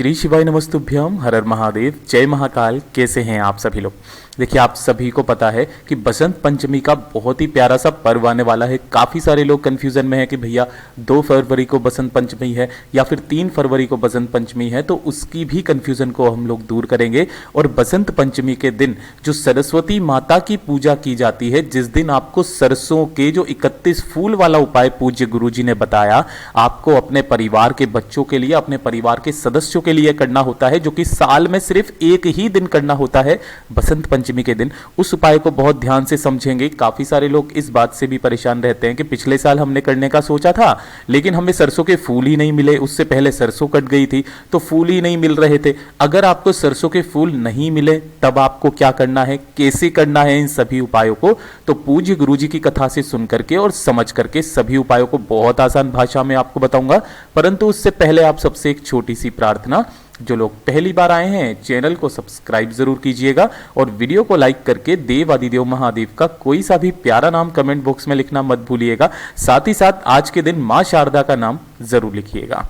श्री शिवाय नमस्तुभ्यम, हर हर महादेव, जय महाकाल। कैसे हैं आप सभी लोग? देखिए, आप सभी को पता है कि बसंत पंचमी का बहुत ही प्यारा सा पर्व आने वाला है। काफ़ी सारे लोग कन्फ्यूज़न में हैं कि भैया 2 फरवरी को बसंत पंचमी है या फिर 3 फरवरी को बसंत पंचमी है, तो उसकी भी कन्फ्यूज़न को हम लोग दूर करेंगे। और बसंत पंचमी के दिन जो सरस्वती माता की पूजा की जाती है, जिस दिन आपको सरसों के जो 31 फूल वाला उपाय पूज्य गुरुजी ने बताया, आपको अपने परिवार के बच्चों के लिए, अपने परिवार के सदस्यों के लिए करना होता है, जो कि साल में सिर्फ एक ही दिन करना होता है, बसंत पंचमी के दिन। उस उपाय को बहुत ध्यान से समझेंगे। काफी सारे लोग इस बात से भी परेशान रहते हैं कि पिछले साल हमने करने का सोचा था, लेकिन हमें सरसों के फूल ही नहीं मिले, उससे पहले सरसों कट गई थी तो फूल ही नहीं मिल रहे थे। अगर आपको सरसों के फूल नहीं मिले, तब आपको क्या करना है, कैसे करना है इन सभी उपायों को, तो पूज्य गुरुजी की कथा से सुन करके और समझ करके सभी उपायों को बहुत आसान भाषा में आपको बताऊंगा। परंतु उससे पहले आप सबसे एक छोटी सी प्रार्थना, जो लोग पहली बार आए हैं चैनल को सब्सक्राइब जरूर कीजिएगा और वीडियो को लाइक करके देव आदिदेव महादेव का कोई सा भी प्यारा नाम कमेंट बॉक्स में लिखना मत भूलिएगा। साथ ही साथ आज के दिन मां शारदा का नाम जरूर लिखिएगा।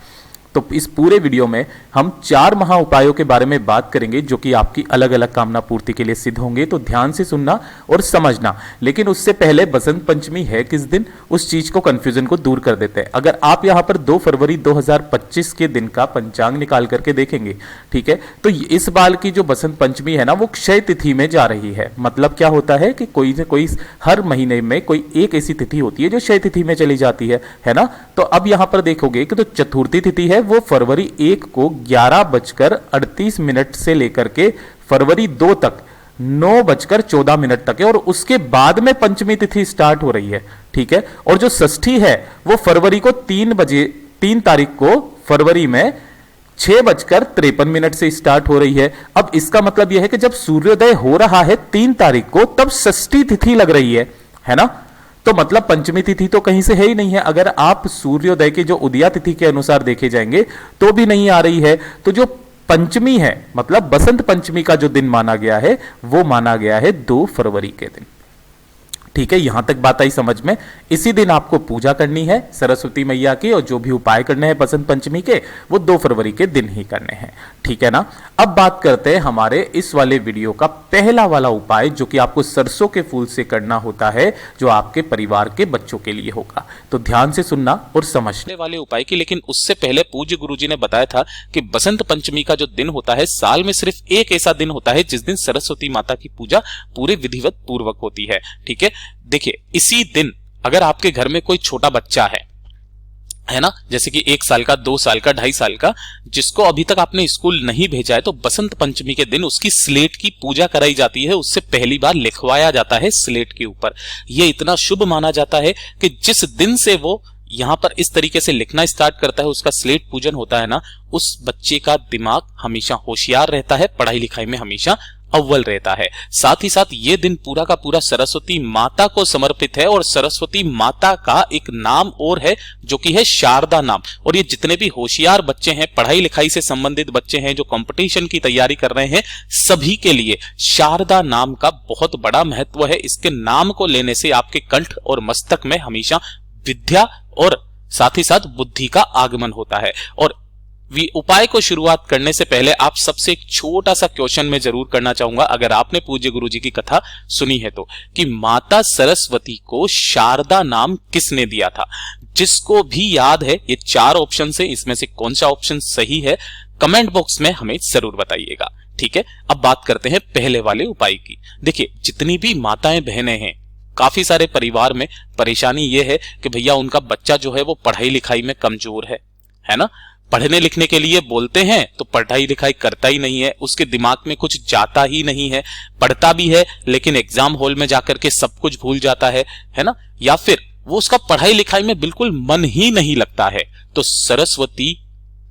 तो इस पूरे वीडियो में हम 4 महा उपायों के बारे में बात करेंगे, जो कि आपकी अलग अलग कामना पूर्ति के लिए सिद्ध होंगे। तो ध्यान से सुनना और समझना। लेकिन उससे पहले बसंत पंचमी है किस दिन, उस चीज को कंफ्यूजन को दूर कर देते हैं। अगर आप यहां पर 2 फरवरी 2025 के दिन का पंचांग निकाल करके देखेंगे, ठीक है, तो इस बार की जो बसंत पंचमी है ना, वो क्षय तिथि में जा रही है। मतलब क्या होता है कि कोई न कोई हर महीने में कोई एक ऐसी तिथि होती है जो क्षय तिथि में चली जाती है ना। तो अब यहां पर देखोगे कि तो चतुर्थी तिथि है, वो फरवरी 1 को 11:38 से लेकर के फरवरी 2 तक 9:14 तक है, और उसके बाद में पंचमी तिथि स्टार्ट हो रही है, ठीक है। और जो षष्ठी है वो फरवरी को 3 तारीख को फरवरी में 6:53 से स्टार्ट हो रही है। अब इसका मतलब यह है कि जब सूर्योदय हो रहा है 3 तारीख को, तब षष्ठी तिथि लग रही है ना। तो मतलब पंचमी तिथि तो कहीं से है ही नहीं है। अगर आप सूर्योदय के जो उदया तिथि के अनुसार देखे जाएंगे तो भी नहीं आ रही है। तो जो पंचमी है, मतलब बसंत पंचमी का जो दिन माना गया है, वो माना गया है 2 फरवरी के दिन, ठीक है। यहां तक बात आई समझ में। इसी दिन आपको पूजा करनी है सरस्वती मैया की, और जो भी उपाय करने हैं बसंत पंचमी के, वो 2 फरवरी के दिन ही करने हैं, ठीक है ना। अब बात करते हैं हमारे इस वाले वीडियो का पहला वाला उपाय, जो कि आपको सरसों के फूल से करना होता है, जो आपके परिवार के बच्चों के लिए होगा। तो ध्यान से सुनना और समझने वाले उपाय की। लेकिन उससे पहले पूज्य गुरुजी ने बताया था कि बसंत पंचमी का जो दिन होता है, साल में सिर्फ एक ऐसा दिन होता है जिस दिन सरस्वती माता की पूजा पूरे विधिवत पूर्वक होती है, ठीक है। देखिए, इसी दिन अगर आपके घर में कोई छोटा बच्चा है ना, जैसे कि 1 साल का, 2 साल का, 2.5 साल का, जिसको अभी तक आपने स्कूल नहीं भेजा है, तो बसंत पंचमी के दिन उसकी स्लेट की पूजा कराई जाती है। उससे पहली बार लिखवाया जाता है स्लेट के ऊपर। यह इतना शुभ माना जाता है कि जिस दिन से वो यहां पर इस तरीके से लिखना स्टार्ट करता है, उसका स्लेट पूजन होता है ना, उस बच्चे का दिमाग हमेशा होशियार रहता है, पढ़ाई लिखाई में हमेशा अव्वल रहता है। साथ ही साथ ये दिन पूरा का पूरा सरस्वती माता को समर्पित है, और सरस्वती माता का एक नाम और है जो कि है शारदा नाम। और ये जितने भी होशियार बच्चे हैं, पढ़ाई लिखाई से संबंधित बच्चे हैं, जो कंपटीशन की तैयारी कर रहे हैं, सभी के लिए शारदा नाम का बहुत बड़ा महत्व है। इसके नाम को लेने से आपके कंठ और मस्तक में हमेशा विद्या और साथ ही साथ बुद्धि का आगमन होता है। और उपाय को शुरुआत करने से पहले आप सबसे एक छोटा सा क्वेश्चन मैं जरूर करना चाहूंगा, अगर आपने पूज्य गुरुजी की कथा सुनी है तो, कि माता सरस्वती को शारदा नाम किसने दिया था? जिसको भी याद है, ये 4 ऑप्शन से इसमें से कौन सा ऑप्शन सही है, कमेंट बॉक्स में हमें जरूर बताइएगा, ठीक है। अब बात करते हैं पहले वाले उपाय की। देखिए, जितनी भी माताएं बहनें हैं, काफी सारे परिवार में परेशानी यह है कि भैया उनका बच्चा जो है वो पढ़ाई लिखाई में कमजोर है ना। पढ़ने लिखने के लिए बोलते हैं तो पढ़ाई लिखाई करता ही नहीं है, उसके दिमाग में कुछ जाता ही नहीं है। पढ़ता भी है लेकिन एग्जाम हॉल में जाकर के सब कुछ भूल जाता है ना। या फिर वो उसका पढ़ाई लिखाई में बिल्कुल मन ही नहीं लगता है। तो सरस्वती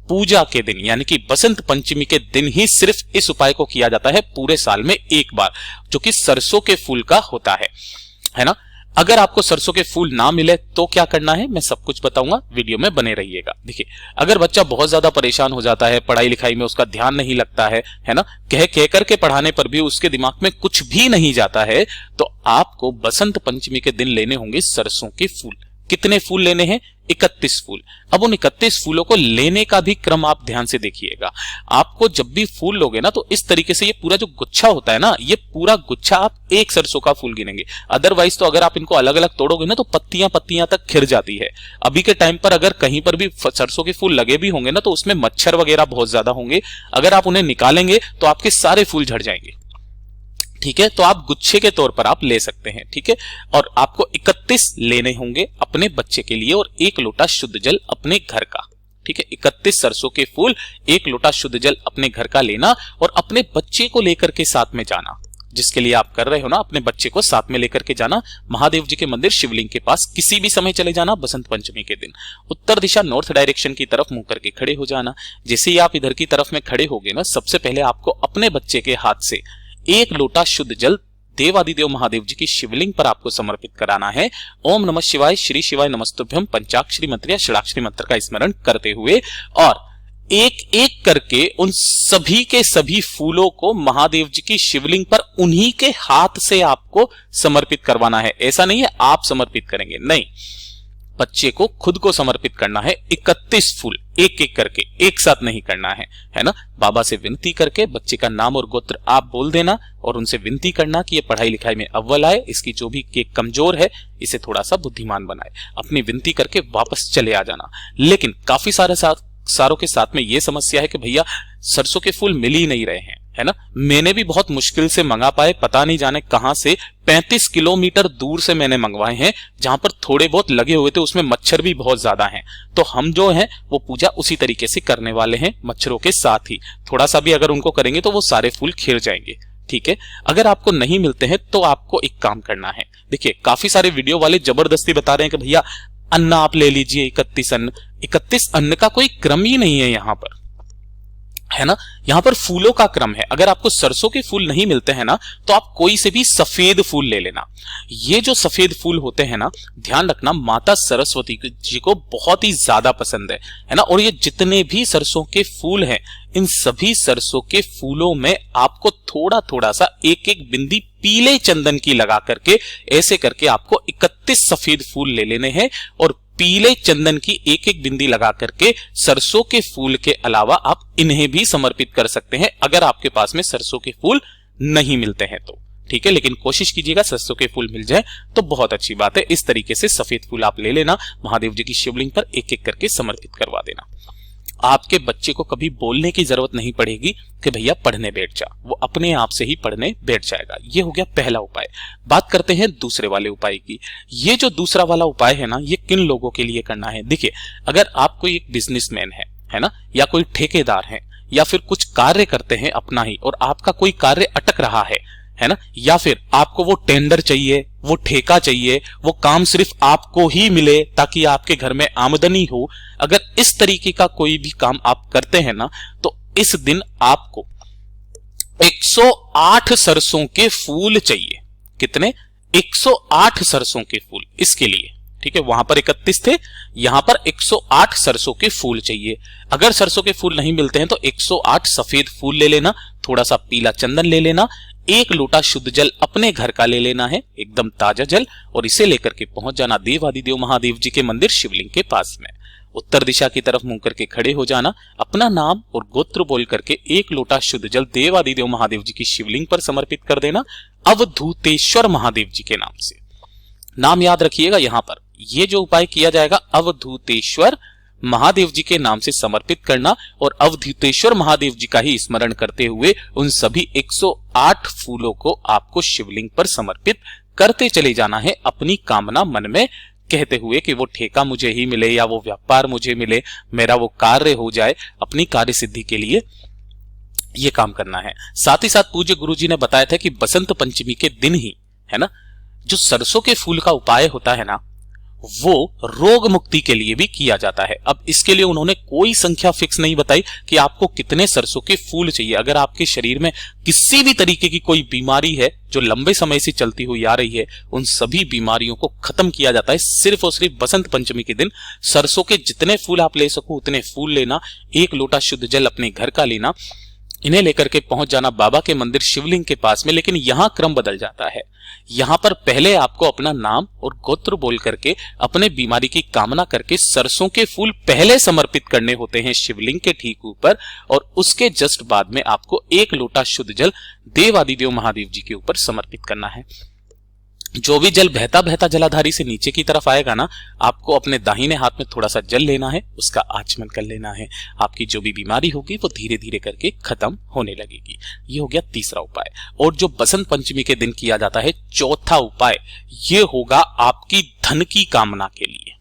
पूजा के दिन, यानी कि बसंत पंचमी के दिन ही सिर्फ इस उपाय को किया जाता है, पूरे साल में एक बार, जो कि सरसों के फूल का होता है ना। अगर आपको सरसों के फूल ना मिले तो क्या करना है, मैं सब कुछ बताऊंगा, वीडियो में बने रहिएगा। देखिए, अगर बच्चा बहुत ज्यादा परेशान हो जाता है, पढ़ाई लिखाई में उसका ध्यान नहीं लगता है ना, कह करके पढ़ाने पर भी उसके दिमाग में कुछ भी नहीं जाता है, तो आपको बसंत पंचमी के दिन लेने होंगे सरसों के फूल। कितने फूल लेने हैं? 31 फूल। अब उन 31 फूलों को लेने का भी क्रम आप ध्यान से देखिएगा। आपको जब भी फूल लोगे ना तो इस तरीके से ये पूरा जो गुच्छा होता है ना, ये पूरा गुच्छा आप एक सरसों का फूल गिनेंगे। अदरवाइज तो अगर आप इनको अलग अलग तोड़ोगे ना तो पत्तियां पत्तियां तक खिर जाती है। अभी के टाइम पर अगर कहीं पर भी सरसों के फूल लगे भी होंगे ना तो उसमें मच्छर वगैरह बहुत ज्यादा होंगे। अगर आप उन्हें निकालेंगे तो आपके सारे फूल झड़ जाएंगे। ठीक है, तो आप गुच्छे के तौर पर आप ले सकते हैं। ठीक है, और आपको 31 लेने होंगे अपने बच्चे के लिए और 1 लोटा शुद्ध जल अपने घर का। ठीक है, 31 सरसों के फूल, 1 लोटा शुद्ध जल अपने घर का लेना और अपने बच्चे को लेकर के साथ में जाना। जिसके लिए आप कर रहे हो ना, अपने बच्चे को साथ में लेकर के जाना। महादेव जी के मंदिर शिवलिंग के पास किसी भी समय चले जाना बसंत पंचमी के दिन। उत्तर दिशा नॉर्थ डायरेक्शन की तरफ मुंह करके खड़े हो जाना। जैसे ही आप इधर की तरफ में खड़े होगे ना, सबसे पहले आपको अपने बच्चे के हाथ से 1 लोटा शुद्ध जल देवादिदेव महादेव जी की शिवलिंग पर आपको समर्पित कराना है। ओम नमः शिवाय, श्री शिवाय नमस्तुभ्यम पंचाक्षरी मंत्र या षडाक्षरी मंत्र का स्मरण करते हुए और एक एक करके उन सभी के सभी फूलों को महादेव जी की शिवलिंग पर उन्हीं के हाथ से आपको समर्पित करवाना है। ऐसा नहीं है आप समर्पित करेंगे, नहीं, बच्चे को खुद को समर्पित करना है। 31 फूल एक एक करके, एक साथ नहीं करना है ना। बाबा से विनती करके बच्चे का नाम और गोत्र आप बोल देना और उनसे विनती करना कि ये पढ़ाई लिखाई में अव्वल आए, इसकी जो भी केक कमजोर है इसे थोड़ा सा बुद्धिमान बनाए। अपनी विनती करके वापस चले आ जाना। लेकिन काफी सारों के साथ में ये समस्या है कि भैया सरसों के फूल मिल ही नहीं रहे हैं, है ना। मैंने भी बहुत मुश्किल से मंगा पाए, पता नहीं जाने कहां से 35 किलोमीटर दूर से मैंने मंगवाए हैं, जहां पर थोड़े बहुत लगे हुए थे, उसमें मच्छर भी बहुत ज्यादा हैं। तो हम जो है वो पूजा उसी तरीके से करने वाले हैं, मच्छरों के साथ ही। थोड़ा सा भी अगर उनको करेंगे तो वो सारे फूल खिल जाएंगे। ठीक है, अगर आपको नहीं मिलते हैं तो आपको एक काम करना है। देखिए, काफी सारे वीडियो वाले जबरदस्ती बता रहे हैं कि भैया अन्न आप ले लीजिए 31 अन्न। 31 अन्न का कोई क्रम ही नहीं है यहाँ पर, है ना। यहां पर फूलों का क्रम है। अगर आपको सरसों के फूल नहीं मिलते हैं ना तो आप कोई से भी सफेद फूल ले लेना। ये जो सफेद फूल होते हैं ना, ध्यान रखना, माता सरस्वती जी को बहुत ही ज्यादा पसंद है ना। और ये जितने भी सरसों के फूल हैं, इन सभी सरसों के फूलों में आपको थोड़ा थोड़ा सा एक एक बिंदी पीले चंदन की लगा करके, ऐसे करके आपको 31 सफेद फूल ले लेने हैं और पीले चंदन की एक एक बिंदी लगा करके सरसों के फूल के अलावा आप इन्हें भी समर्पित कर सकते हैं, अगर आपके पास में सरसों के फूल नहीं मिलते हैं तो। ठीक है, लेकिन कोशिश कीजिएगा सरसों के फूल मिल जाए तो बहुत अच्छी बात है। इस तरीके से सफेद फूल आप ले लेना, महादेव जी की शिवलिंग पर एक एक करके समर्पित करवा देना। आपके बच्चे को कभी बोलने की जरूरत नहीं पड़ेगी कि भैया पढ़ने बैठ जा, वो अपने आप से ही पढ़ने बैठ जाएगा। ये हो गया पहला उपाय। बात करते हैं दूसरे वाले उपाय की। ये जो दूसरा वाला उपाय है ना, ये किन लोगों के लिए करना है? देखिए, अगर आप कोई एक बिजनेसमैन है ना, या कोई ठेकेदार है, या फिर कुछ कार्य करते हैं अपना ही और आपका कोई कार्य अटक रहा है ना, या फिर आपको वो टेंडर चाहिए, वो ठेका चाहिए, वो काम सिर्फ आपको ही मिले ताकि आपके घर में आमदनी हो, अगर इस तरीके का कोई भी काम आप करते हैं ना तो इस दिन आपको 108 सरसों के फूल चाहिए। कितने? 108 सरसों के फूल इसके लिए। ठीक है, वहां पर 31 थे, यहां पर 108 सरसों के फूल चाहिए। अगर सरसों के फूल नहीं मिलते हैं तो 108 सफेद फूल ले लेना, थोड़ा सा पीला चंदन ले लेना, 1 लोटा शुद्ध जल अपने घर का ले लेना है, एकदम ताजा जल, और इसे लेकर के पहुंच जाना देवादिदेव महादेव जी के मंदिर शिवलिंग के पास में। उत्तर दिशा की तरफ मुंह करके खड़े हो जाना, अपना नाम और गोत्र बोल करके 1 लोटा शुद्ध जल देवादिदेव महादेव जी की शिवलिंग पर समर्पित कर देना, अवधूतेश्वर महादेव जी के नाम से। नाम याद रखिएगा, यहां पर ये जो उपाय किया जाएगा अवधूतेश्वर महादेव जी के नाम से समर्पित करना और अवधूतेश्वर महादेव जी का ही स्मरण करते हुए उन सभी 108 फूलों को आपको शिवलिंग पर समर्पित करते चले जाना है, अपनी कामना मन में कहते हुए कि वो ठेका मुझे ही मिले या वो व्यापार मुझे मिले, मेरा वो कार्य हो जाए। अपनी कार्य सिद्धि के लिए ये काम करना है। साथ ही साथ पूज्य गुरुजी ने बताया था कि बसंत पंचमी के दिन ही, है ना, जो सरसों के फूल का उपाय होता है ना, वो रोग मुक्ति के लिए भी किया जाता है। अब इसके लिए उन्होंने कोई संख्या फिक्स नहीं बताई कि आपको कितने सरसों के फूल चाहिए। अगर आपके शरीर में किसी भी तरीके की कोई बीमारी है जो लंबे समय से चलती हुई आ रही है, उन सभी बीमारियों को खत्म किया जाता है सिर्फ और सिर्फ बसंत पंचमी के दिन। सरसों के जितने फूल आप ले सको उतने फूल लेना, 1 लोटा शुद्ध जल अपने घर का लेना इन्हें लेकर के पहुंच जाना बाबा के मंदिर शिवलिंग के पास में। लेकिन यहां क्रम बदल जाता है। यहां पर पहले आपको अपना नाम और गोत्र बोल करके अपने बीमारी की कामना करके सरसों के फूल पहले समर्पित करने होते हैं शिवलिंग के ठीक ऊपर, और उसके जस्ट बाद में आपको 1 लोटा शुद्ध जल देवादिदेव महादेव जी के ऊपर समर्पित करना है। जो भी जल बहता बहता जलाधारी से नीचे की तरफ आएगा ना, आपको अपने दाहिने हाथ में थोड़ा सा जल लेना है, उसका आचमन कर लेना है। आपकी जो भी बीमारी होगी वो धीरे धीरे करके खत्म होने लगेगी। ये हो गया तीसरा उपाय। और जो बसंत पंचमी के दिन किया जाता है चौथा उपाय, ये होगा आपकी धन की कामना के लिए।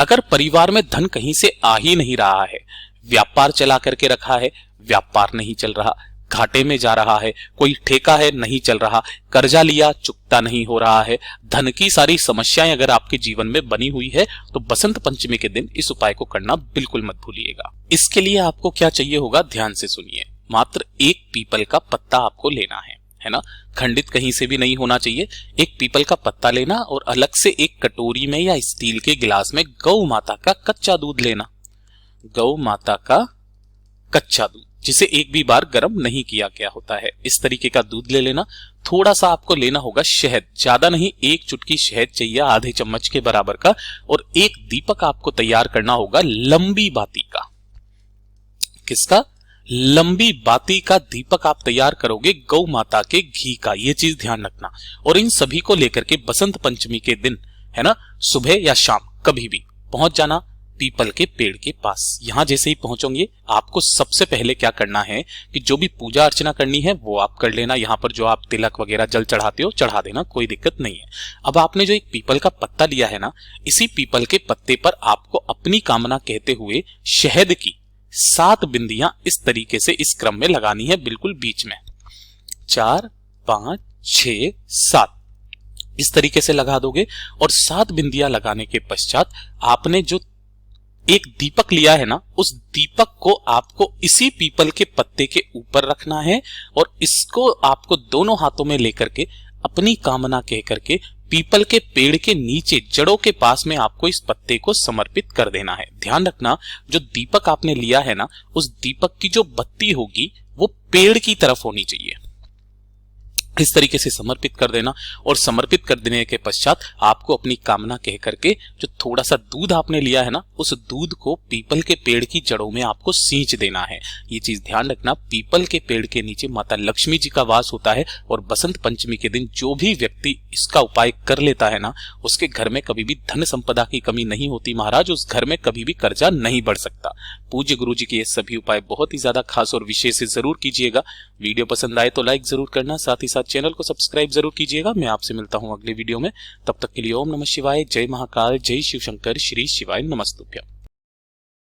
अगर परिवार में धन कहीं से आ ही नहीं रहा है, व्यापार चला करके रखा है, व्यापार नहीं चल रहा, घाटे में जा रहा है, कोई ठेका है नहीं चल रहा, कर्जा लिया चुकता नहीं हो रहा है, धन की सारी समस्याएं अगर आपके जीवन में बनी हुई है, तो बसंत पंचमी के दिन इस उपाय को करना बिल्कुल मत भूलिएगा। इसके लिए आपको क्या चाहिए होगा, ध्यान से सुनिए। मात्र 1 पीपल का पत्ता आपको लेना है ना, खंडित कहीं से भी नहीं होना चाहिए। 1 पीपल का पत्ता लेना और अलग से एक कटोरी में या स्टील के गिलास में गौ माता का कच्चा दूध लेना। गौ माता का कच्चा दूध, जिसे एक भी बार गर्म नहीं किया गया होता है, इस तरीके का दूध ले लेना। थोड़ा सा आपको लेना होगा शहद, ज्यादा नहीं, 1 चुटकी शहद चाहिए, आधे चम्मच के बराबर का। और 1 दीपक आपको तैयार करना होगा लंबी बाती का। किसका? लंबी बाती का दीपक आप तैयार करोगे गौ माता के घी का, ये चीज ध्यान रखना। और इन सभी को लेकर के बसंत पंचमी के दिन, है ना, सुबह या शाम कभी भी पहुंच जाना पीपल के पेड़ के पास। यहां जैसे ही पहुंचोगे आपको सबसे पहले क्या करना है कि जो भी पूजा अर्चना करनी है वो आप कर लेना। यहां पर जो आप तिलक वगैरह जल चढ़ाते हो चढ़ा देना, कोई दिक्कत नहीं है। अब आपने जो एक पीपल का पत्ता लिया है ना, इसी पीपल के पत्ते पर आपको अपनी कामना कहते हुए शहद की 7 बिंदियां इस तरीके से इस क्रम में लगानी है, बिल्कुल बीच में 4 5 6 7 इस तरीके से लगा दोगे। और 7 बिंदियां लगाने के पश्चात आपने जो एक दीपक लिया है ना, उस दीपक को आपको इसी पीपल के पत्ते के ऊपर रखना है और इसको आपको दोनों हाथों में लेकर के अपनी कामना कह करके पीपल के पेड़ के नीचे जड़ों के पास में आपको इस पत्ते को समर्पित कर देना है। ध्यान रखना, जो दीपक आपने लिया है ना, उस दीपक की जो बत्ती होगी वो पेड़ की तरफ होनी चाहिए। इस तरीके से समर्पित कर देना। और समर्पित कर देने के पश्चात आपको अपनी कामना कह करके जो थोड़ा सा दूध आपने लिया है ना, उस दूध को पीपल के पेड़ की जड़ों में आपको सींच देना है। ये चीज ध्यान रखना, पीपल के पेड़ के नीचे माता लक्ष्मी जी का वास होता है। और बसंत पंचमी के दिन जो भी व्यक्ति इसका उपाय कर लेता है ना, उसके घर में कभी भी धन संपदा की कमी नहीं होती महाराज, उस घर में कभी भी कर्जा नहीं बढ़ सकता। पूज्य गुरु जी के ये सभी उपाय बहुत ही ज्यादा खास और विशेष जरूर कीजिएगा। वीडियो पसंद आए तो लाइक जरूर करना, साथ ही साथ चैनल को सब्सक्राइब जरूर कीजिएगा। मैं आपसे मिलता हूं अगले वीडियो में, तब तक के लिए ओम नमः शिवाय, जय महाकाल, जय शिव शंकर, श्री शिवाय नमस्तुभ्यं।